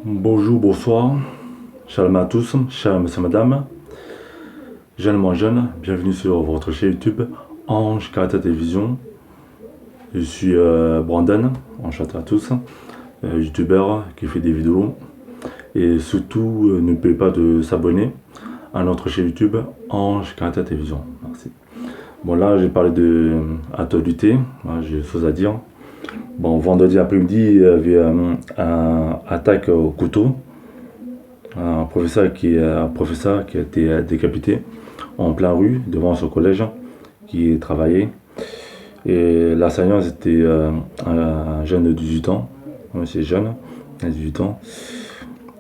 Bonjour, bonsoir, shalom à tous, chers monsieur, madame, jeunes, jeune, bienvenue sur votre chaîne YouTube Ange Caractère Télévision. Je suis Brandon, enchanté à tous, youtubeur qui fait des vidéos. Et surtout, n'oubliez pas de s'abonner à notre chaîne YouTube Ange Caractère Télévision. Merci. Bon, là, j'ai parlé de actualité, j'ai des choses à dire. Bon, vendredi après-midi, il y avait une attaque au couteau. Un professeur qui a été décapité en plein rue devant son collège qui travaillait. Et l'assaillant était un jeune de 18 ans. C'est jeune, il a 18 ans.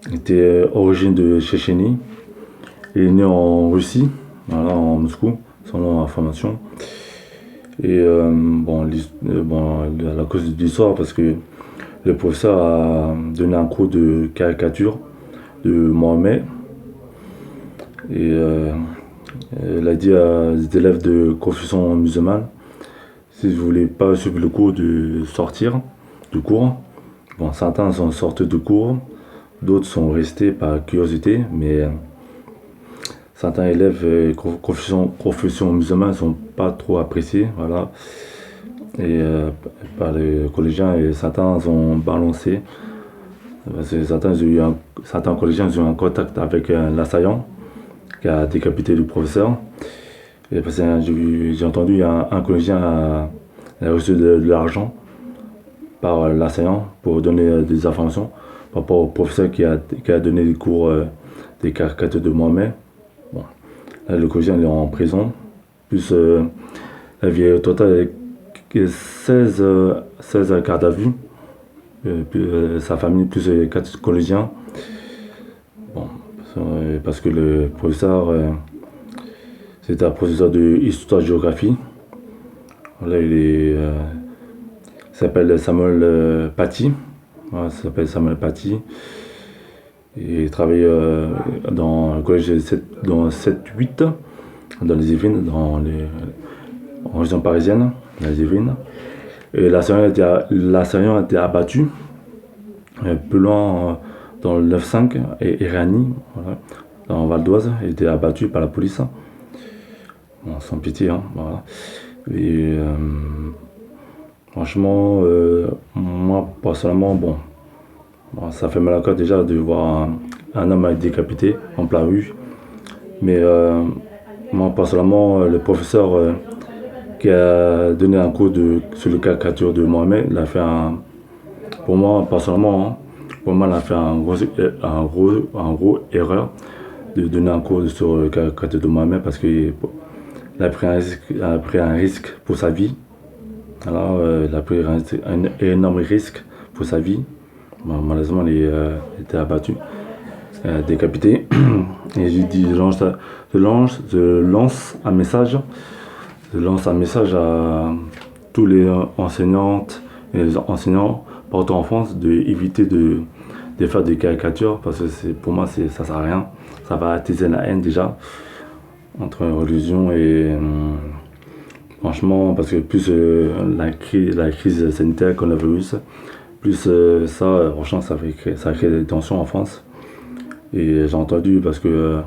Il était origine de Tchétchénie. Il est né en Russie, voilà, en Moscou, selon l'information. Et à la cause de l'histoire, parce que le professeur a donné un cours de caricature de Mohamed. Et il a dit à des élèves de confession musulmane, si vous voulez pas suivre le cours, de sortir du cours. Bon, certains sont sortis du cours, d'autres sont restés par curiosité, mais certains élèves confession musulmane ne sont pas trop appréciés, voilà. Et par les collégiens, et certains ont balancé. Parce que certains collégiens ont eu un contact avec l'assaillant qui a décapité le professeur. Et parce que j'ai entendu un collégien a reçu de l'argent par l'assaillant pour donner des informations par rapport au professeur qui a donné les cours des caricatures de Mohamed. Bon. Là, le collégien est en prison. Plus la vie au total 16 gardes à vue. Sa famille, plus 4 collégiens. Bon, parce que le professeur, c'était un professeur d'histoire-géographie. Là, il s'appelle Samuel Paty. Voilà, ça s'appelle Samuel Paty. Il travaille dans le collège dans 7-8, dans les Yvelines, en région parisienne, dans les Yvelines. Et l'assaillant a été abattu plus loin dans le 9-5 et Irani, voilà, dans Val d'Oise. Il a été abattu par la police. Bon, sans pitié, hein, voilà. Et franchement, moi personnellement, bon, ça fait mal à cœur déjà de voir un homme être décapité en plein rue. Mais moi personnellement, le professeur qui a donné un cours sur le caricature de Mohamed, il a fait pour moi personnellement, hein, pour moi il a fait un gros erreur de donner un cours sur le caricature de Mohamed parce qu'il a pris un risque pour sa vie. Alors, il a pris un énorme risque pour sa vie. Bon, malheureusement, il était abattu, décapité. Et j'ai dit, je lance un message à tous les enseignantes et les enseignants partout en France d'éviter de faire des caricatures parce que pour moi, ça sert à rien. Ça va attiser la haine déjà entre religion et franchement, parce que plus la crise sanitaire, coronavirus, plus franchement, ça crée des tensions en France. Et j'ai entendu parce que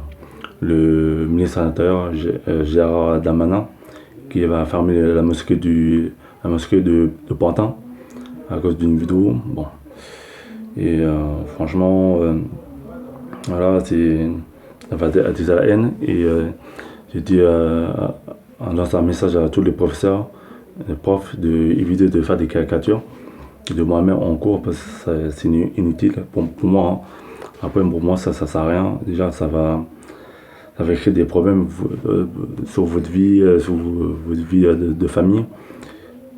le ministre de l'Intérieur, Gérard Darmanin, qui va fermer la mosquée de Pantin à cause d'une vidéo. Bon. Et franchement, voilà, ça va attiser la haine. Et j'ai dit, on lance un message à tous les professeurs, les profs, d'éviter de faire des caricatures de moi-même en cours parce que c'est inutile pour moi. Hein. Après, pour moi, ça sert à rien. Déjà, ça va créer des problèmes sur votre vie, de famille.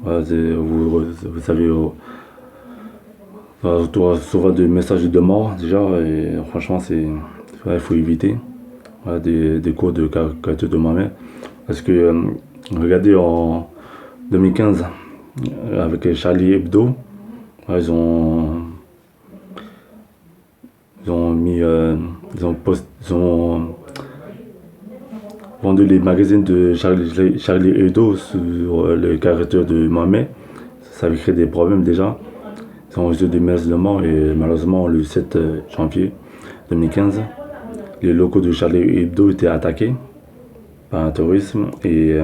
Voilà, vous savez, recevoir des messages de mort déjà, et franchement, il faut éviter, voilà, des cours de caricature de Mohamed. Parce que, regardez, en 2015, avec Charlie Hebdo, ouais, ils ont vendu les magazines de Charlie Hebdo sur le caractère de Mohamed. Ça avait créé des problèmes déjà. sont accusés de menaces de mort et malheureusement le 7 janvier 2015, les locaux de Charlie Hebdo étaient attaqués par un terrorisme et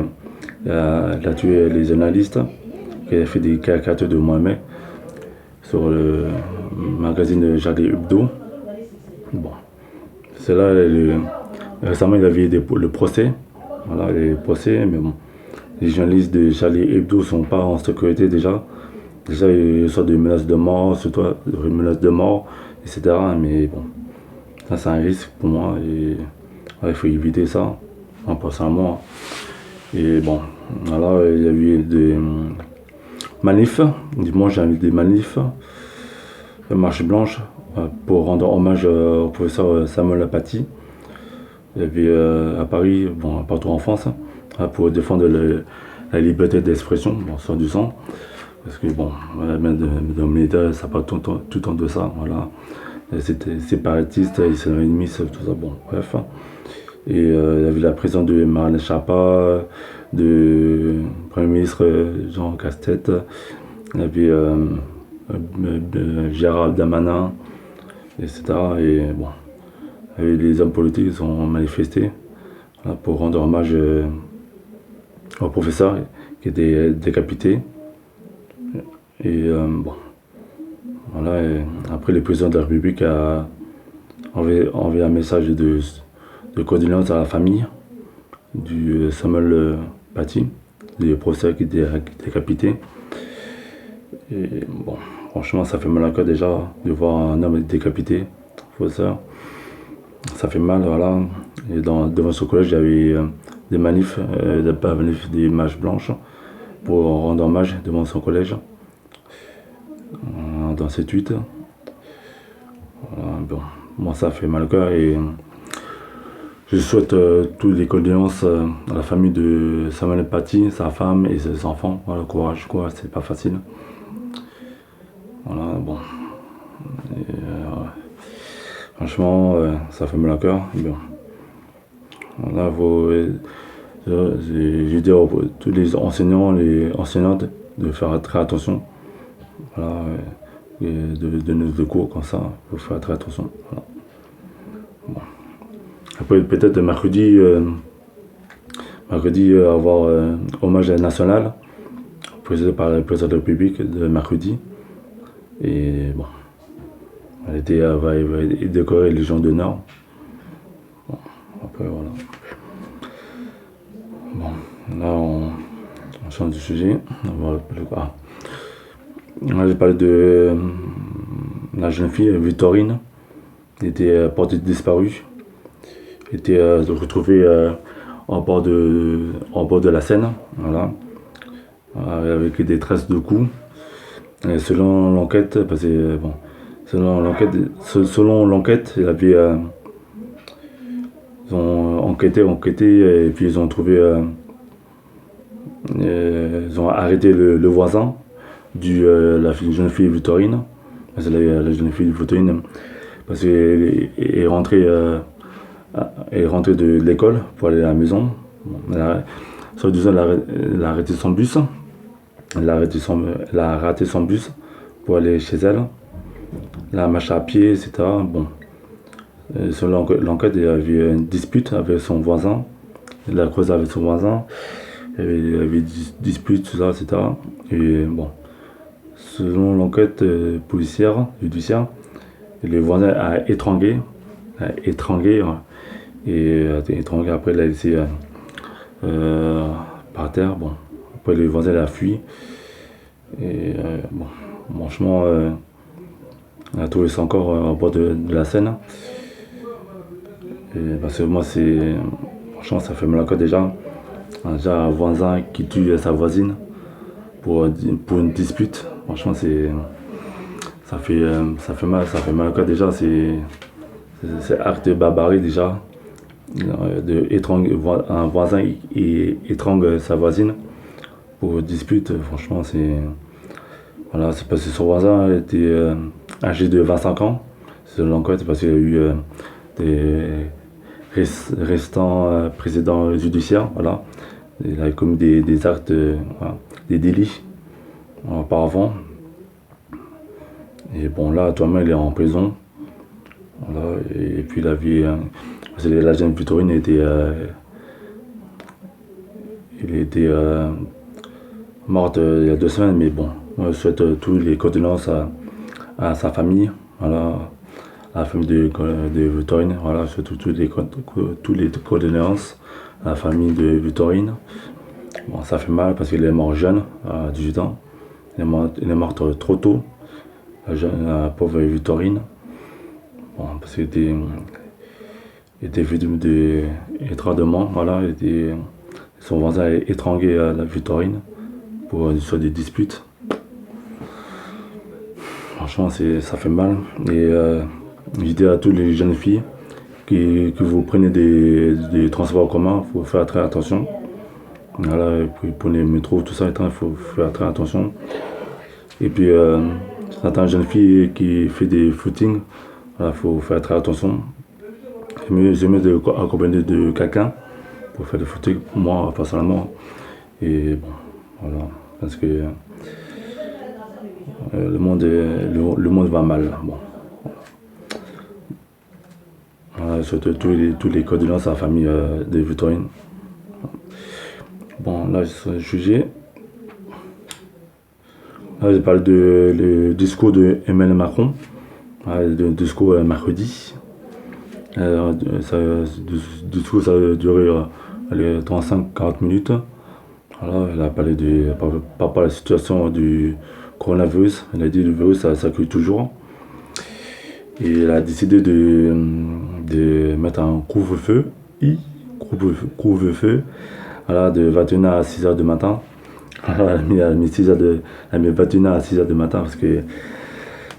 il a tué les journalistes qui avaient fait des caricatures de Mohamed sur le magazine Charlie Hebdo. Bon, c'est là, récemment il avait le procès, voilà, les procès, mais bon, les journalistes de Charlie Hebdo sont pas en sécurité déjà. Déjà, il y a des menaces de mort, surtout des menaces de mort, etc. Mais bon, ça c'est un risque pour moi et ouais, il faut éviter ça, en personnellement. Et bon, voilà, il y a eu des manifs, dimanche, il y a eu des manifs, marche blanche, pour rendre hommage au professeur Samuel Paty. Il y avait à Paris, bon, partout en France, pour défendre la liberté d'expression, bon, sans du sang. Parce que bon, dans l'État, ça parle tout le temps de ça, voilà. C'était séparatiste, islamistes, tout ça, bon, bref. Et il y avait la présence de Marlène Schiappa, de Premier ministre Jean Castex, il y avait Gérald Darmanin, etc. Et bon, les hommes politiques ont manifesté voilà, pour rendre hommage au professeur qui était décapité. Et bon, voilà, et après le président de la République a envoyé un message de condoléances à la famille du Samuel Paty, du professeur qui était décapité. Et bon, franchement, ça fait mal à cœur déjà de voir un homme décapité, professeur. Ça fait mal, voilà. Et devant ce collège, il y avait des manifs, des marches blanches pour rendre hommage devant son collège. Dans ces tweets. Bon, moi ça fait mal au cœur et je souhaite toutes les condoléances à la famille de Samuel Paty, sa femme et ses enfants. Voilà, courage, quoi, c'est pas facile. Voilà, bon. Et, franchement, ça fait mal au cœur. Bon. Voilà, je dis à tous les enseignants, les enseignantes de faire très attention. Voilà, de nos cours comme ça, il faut faire très attention. Voilà. Bon. Après, peut-être mercredi, avoir hommage national, présidé par le président de la République de mercredi. Et bon, elle va décorer les Légion d'honneur. Bon, après, voilà. Bon, là, on change de sujet. Là, j'ai parlé de la jeune fille Victorine, qui était portée disparue, qui était retrouvée en bord de la Seine, voilà, avec des traces de coups. Et selon l'enquête, parce que bon, selon l'enquête, ils ont enquêté, et puis ils ont trouvé, ils ont arrêté le voisin la jeune fille Victorine, parce que la jeune fille Victorine, parce qu'elle est rentrée de l'école pour aller à la maison. Bon, elle a arrêté son bus. Elle a raté son bus pour aller chez elle. Elle a marché à pied, etc. Bon. Selon l'enquête, il y avait une dispute avec son voisin. Elle a causé avec son voisin. Il y avait une dispute, tout ça, etc. Et bon. Selon l'enquête policière, judiciaire, le voisin a étranglé, et après il l'a laissé par terre. Bon, après le voisin a fui. Et bon, franchement, on a trouvé ça encore au bord de la Seine. Et parce que moi, franchement, ça fait mal à cœur déjà. Déjà un voisin qui tue sa voisine pour une dispute. Franchement, ça fait mal au cœur déjà. C'est acte de barbarie déjà. Un voisin étrangle sa voisine pour dispute. Franchement, voilà, c'est parce que son voisin était âgé de 25 ans. Selon l'enquête, c'est parce qu'il y a eu des restants présidents judiciaires. Voilà. Il a commis des actes, voilà, des délits auparavant. Et bon, là, actuellement, il est en prison. Voilà. Et puis la vie, parce que la jeune Victorine il était morte il y a 2 semaines, mais bon, moi, je souhaite tous les condoléances à sa famille, voilà, à la famille de Victorine, voilà, surtout tous les condoléances à la famille de Victorine. Bon, ça fait mal parce qu'il est mort jeune, à 18 ans. Il est mort trop tôt, la pauvre Victorine. Bon, parce qu'il était victime d'étranglement, voilà, son voisin a étranglé la Victorine sur des disputes. Franchement, ça fait mal. Et je dis à toutes les jeunes filles que vous prenez des transports en commun, il faut faire très attention. Voilà, et puis pour les métros, tout ça, il faut faire très attention. Et puis, certaines jeunes filles qui font des footings, il faut faire très attention. C'est mieux d'accompagner de quelqu'un pour faire des footings, pour moi, personnellement. Et bon, voilà, parce que le monde va mal. Bon. Voilà, surtout tous les condoléances à la famille de Victorine. Bon, là, je serai jugé. Là, je parle le discours de Emmanuel Macron. Le discours mercredi. Le discours, ça a duré 35-40 minutes. Voilà, il a parlé par rapport à la situation du coronavirus. Il a dit que le virus, ça circule toujours. Et il a décidé de mettre un couvre-feu, voilà, de 21h à 6h du matin. Elle a mis 21h à 6h du matin parce que,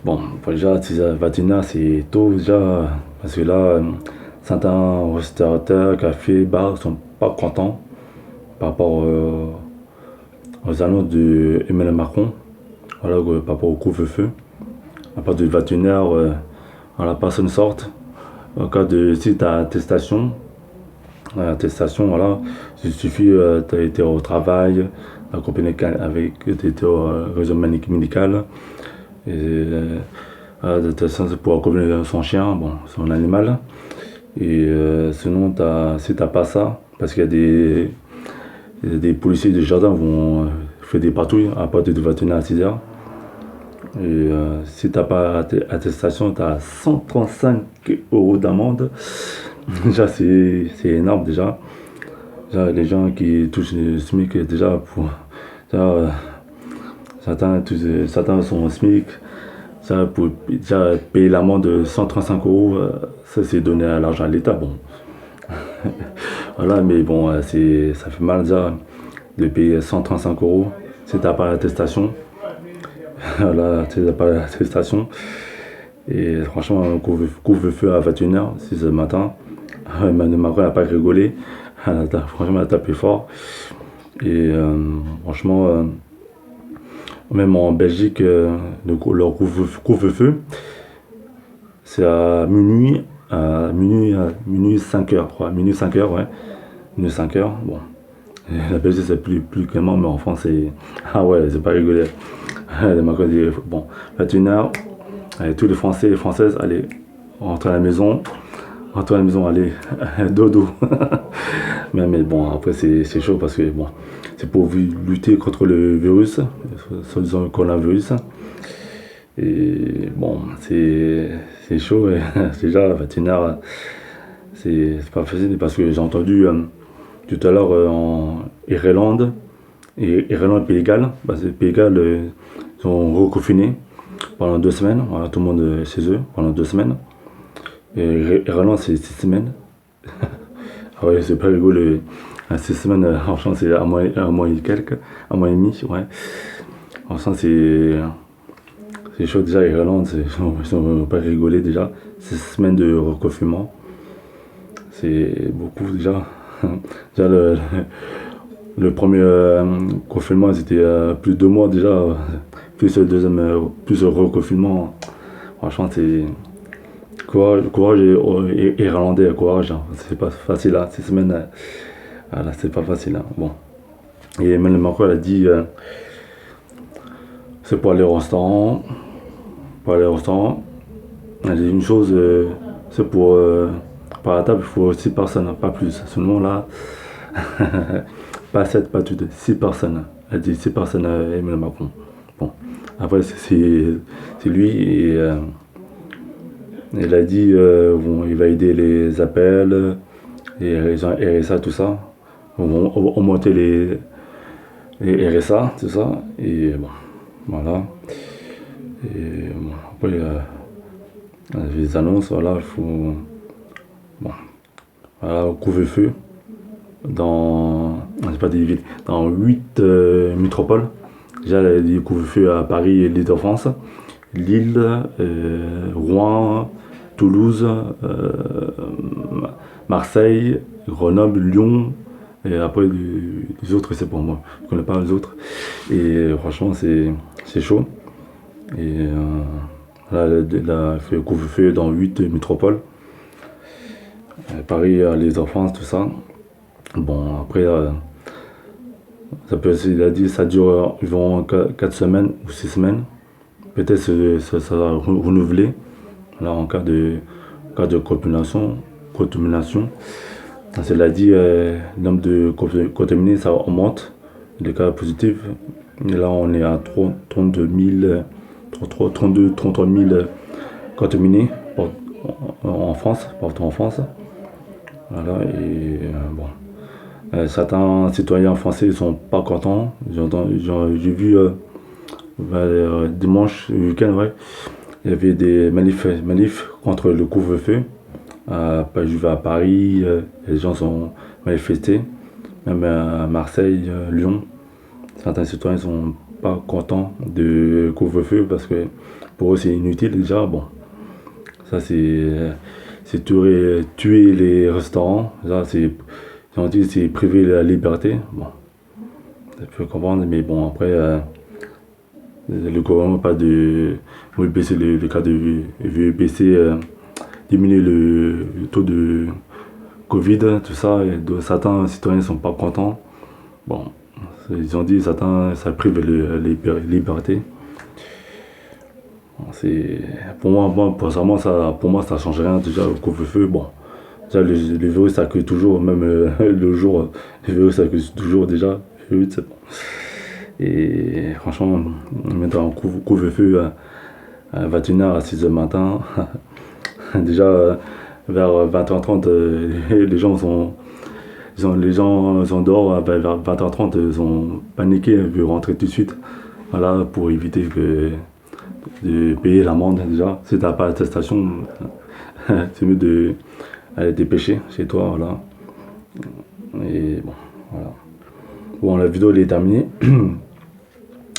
bon, déjà, 6h, 21h, c'est tôt déjà. Parce que là, certains restaurateurs, cafés, bars sont pas contents par rapport aux annonces de Emmanuel Macron, voilà, par rapport au couvre-feu. À partir de 21h, voilà, personne ne sort. En cas de si tu as attestation, voilà, il suffit, tu as été au travail, accompagné avec, tu étais au réseau médical, et l'attestation c'est pour accompagner son chien, bon, son animal. Et sinon, si tu n'as pas ça, parce qu'il y a des policiers de jardin vont faire des patrouilles à partir de 21h à 6h. Et si tu n'as pas attestation, tu as 135 € d'amende. Déjà, c'est énorme déjà. Déjà, les gens qui touchent le SMIC, déjà, certains sont au SMIC. Ça, pour déjà payer l'amende de 135 €, ça c'est donner à l'argent à l'État. Bon. Voilà, mais bon, ça fait mal déjà de payer 135 € si tu n'as pas l'attestation. Voilà, tu n'as pas l'attestation. Et franchement, couvre-feu à 21h, 6h du matin. Emmanuel Macron n'a pas rigolé. Franchement, elle a tapé fort. Et franchement, même en Belgique, leur couvre-feu, c'est à minuit 5h, je crois. Minuit 5h, ouais. Minuit 5h, bon. Et la Belgique, c'est plus clément, mais en France, c'est. Ah ouais, c'est pas rigolé. Le Macron dit, bon, 21h, allez, tous les Français et les Françaises, allez, rentrez à la maison. Allez, dodo. mais bon, après, c'est chaud parce que, bon, c'est pour lutter contre le virus, soi-disant le coronavirus. Et bon, c'est chaud. Déjà, 21h, c'est pas facile parce que j'ai entendu tout à l'heure en Irlande, et Pays de Galles, Pays de Galles sont reconfinés pendant 2 semaines. Voilà, tout le monde est chez eux pendant 2 semaines. Et Irlande, c'est 6 semaines. Ah ouais, c'est pas rigolo. 6 semaines, franchement, c'est un mois et quelques, un mois et demi, ouais. Franchement, c'est chaud déjà. Irlande, ils sont pas rigolés déjà. 6 semaines de reconfinement, c'est beaucoup déjà. Déjà, le premier confinement, c'était plus de 2 mois déjà. Plus le deuxième, plus le reconfinement. Franchement, c'est. Courage irlandais, courage, hein. C'est pas facile, hein. 6 semaines, voilà, c'est pas facile, hein. Bon. Et Emmanuel Macron a dit c'est pour aller au restaurant, pour aller au restaurant, elle dit une chose, c'est pour par la table, il faut 6 personnes, pas plus. Seulement là, pas 7, pas toutes, 6 personnes. Elle dit 6 personnes à Emmanuel Macron. Bon, après, c'est lui et il a dit bon, il va aider les appels et les RSA, tout ça. On va augmenter les RSA, tout ça. Et bon, voilà. Et bon, après, les annonces, voilà, il faut. Bon, voilà, couvre-feu dans. C'est pas des villes, dans 8 métropoles. Déjà, il y a des couvre-feu à Paris et l'Île-de-France, Lille, Rouen, Toulouse, Marseille, Grenoble, Lyon, et après les autres, c'est pour moi. Je connais pas les autres. Et franchement, c'est chaud. Et là, il a fait couvre-feu dans 8 métropoles. Paris, les enfants, tout ça. Bon, après, ça peut, il a dit ça dure environ 4 semaines ou 6 semaines. Peut-être ça va renouveler. Là, en cas de contamination. Cela dit, le nombre de contaminés, ça augmente. Les cas positifs. Et là, on est à 33 000 contaminés en France, partout en France. Voilà, et bon. Certains citoyens français ne sont pas contents. J'ai vu dimanche, le week-end, ouais, il y avait des manifs contre le couvre-feu. Je vais à Paris, les gens sont manifestés. Même à Marseille, Lyon, certains citoyens ne sont pas contents de couvre-feu parce que pour eux c'est inutile déjà. Bon, ça c'est tuer les restaurants. Ça c'est priver la liberté. Bon, je peux comprendre, mais bon après le gouvernement pas de veut baisser le cas de veut baisser diminuer le taux de Covid, tout ça, et certains citoyens ne sont pas contents. Bon, ils ont dit certains ça prive les libertés. Bon, pour moi, personnellement, pour moi ça change rien déjà au couvre-feu. Bon, déjà le virus ça accuse toujours, même le jour, le virus ça accuse toujours déjà. Le virus, c'est bon. Et franchement, mettre un couvre-feu à 21h à 6h du matin, déjà vers 20h30, les gens sont dehors, vers 20h30, ils ont paniqué, ils veulent rentrer tout de suite. Voilà, pour éviter de payer l'amende déjà. Si t'as pas d'attestation, c'est mieux d'aller te dépêcher chez toi, voilà. Et bon, voilà. Bon, la vidéo elle est terminée.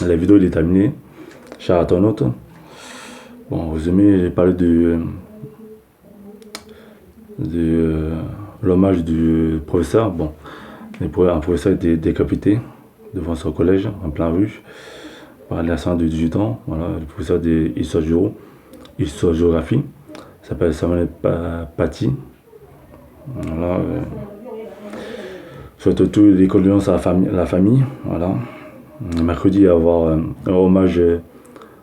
La vidéo elle est terminée. Cher internaute. Bon, en résumé, j'ai parlé de l'hommage du professeur. Bon, un professeur a été décapité devant son collège, en plein rue, par l'assaillant de 18 ans. Voilà, le professeur d'histoire-géographie, s'appelle Samuel Paty. Voilà, souhaite tous les condoléances à la famille. Voilà. Mercredi, il va y avoir un hommage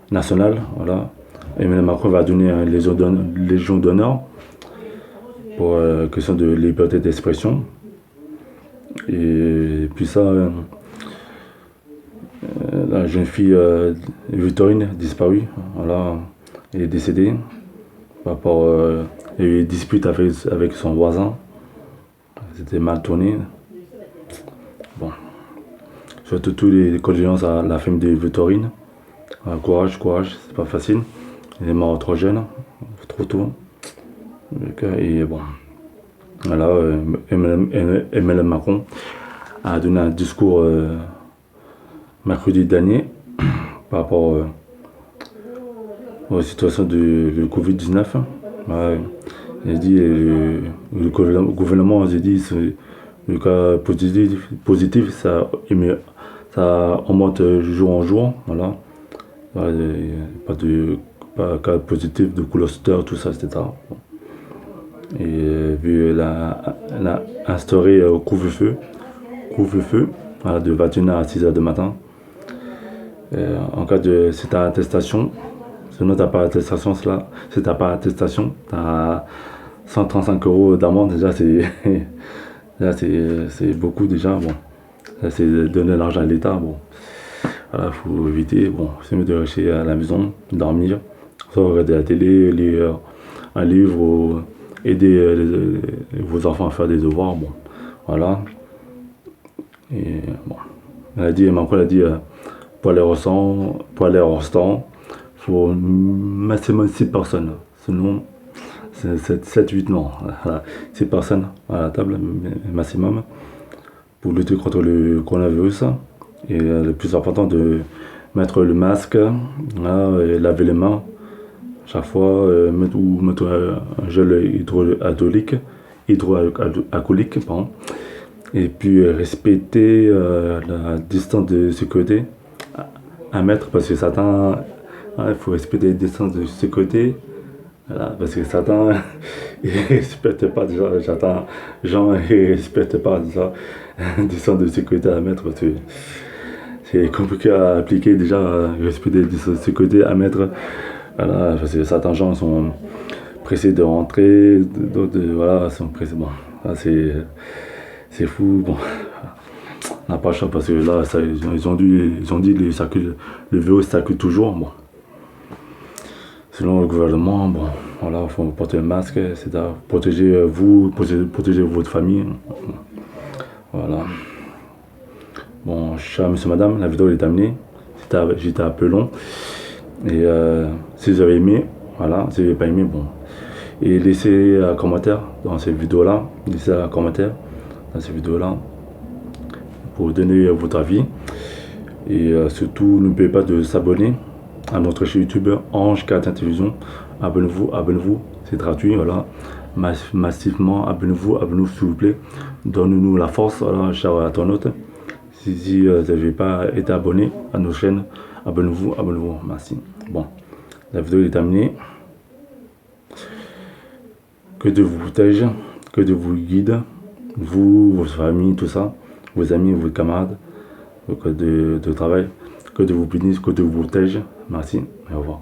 national. Voilà. Emmanuel Macron va donner une légion d'honneur pour question de liberté d'expression. Et puis ça, la jeune fille Victorine, disparue, voilà, elle est décédée par rapport à une dispute avec son voisin. C'était mal tourné. Bon, surtout tous les condoléances à la famille de Victorine. Courage, c'est pas facile. Elle est morte trop jeune, trop tôt. Et bon, voilà, Emmanuel Macron a donné un discours mercredi dernier par rapport aux situations de Covid-19. Ouais, il a dit, le gouvernement a dit le cas positif ça augmente jour en jour. Voilà. Pas de cas positif de cluster, tout ça, etc. Et vu elle a instauré couvre-feu voilà, de 21h à 6h du matin. En cas de cette attestation, Sinon, t'as pas attestation, cela. Si t'as pas attestation, t'as 135 euros d'amende. Déjà, c'est beaucoup déjà. Bon, ça, c'est donner l'argent à l'État. Bon, voilà, faut éviter. Bon, c'est mieux de rester à la maison, dormir, soit regarder la télé, lire un livre, ou aider vos enfants à faire des devoirs. Bon, voilà. Et bon, ma mère a dit, pour aller au restaurant, faut maximum 6 personnes. Sinon, c'est 7, 8, non. Voilà. 6 personnes à la table, maximum, pour lutter contre le coronavirus. Et le plus important, de mettre le masque, là, et laver les mains chaque fois, mettre un gel hydroalcoolique, pardon. Et puis respecter la distance de sécurité à 1 mètre, parce que certains, il faut respecter les distances de sécurité. Voilà, parce que certains, ils respectent pas déjà, certains gens, ils respectent pas déjà distance de sécurité à 1 mètre, parce que c'est compliqué à appliquer déjà, respecter les distances de sécurité à 1 mètre. Voilà, parce que certains gens sont pressés de rentrer, d'autres, voilà, sont pressés. Bon, là, c'est fou. Bon, on n'a pas le choix, parce que là, ils ont dit le virus circule toujours. Bon, selon le gouvernement, bon, voilà, il faut porter un masque, c'est à protéger vous, protéger votre famille. Voilà. Bon, cher monsieur, madame, la vidéo est terminée. J'étais un peu long. Et si vous avez aimé, voilà, si vous n'avez pas aimé, bon. Et laissez un commentaire dans cette vidéo-là. Laissez un commentaire dans cette vidéo-là pour donner votre avis. Et surtout, n'oubliez pas de s'abonner à notre chaîne YouTube Ange Gardien Télévision. Abonnez-vous, c'est gratuit, voilà. Massivement, abonnez-vous s'il vous plaît. Donnez-nous la force, voilà, cher internaute. Si vous n'avez pas été abonné à nos chaînes, abonnez-vous, merci. Bon, la vidéo est terminée. Que Dieu vous protège, que Dieu vous guide, vous, votre famille, tout ça, vos amis, vos camarades, vos collègues de travail, que Dieu vous bénisse, que Dieu vous protège. Merci et au revoir.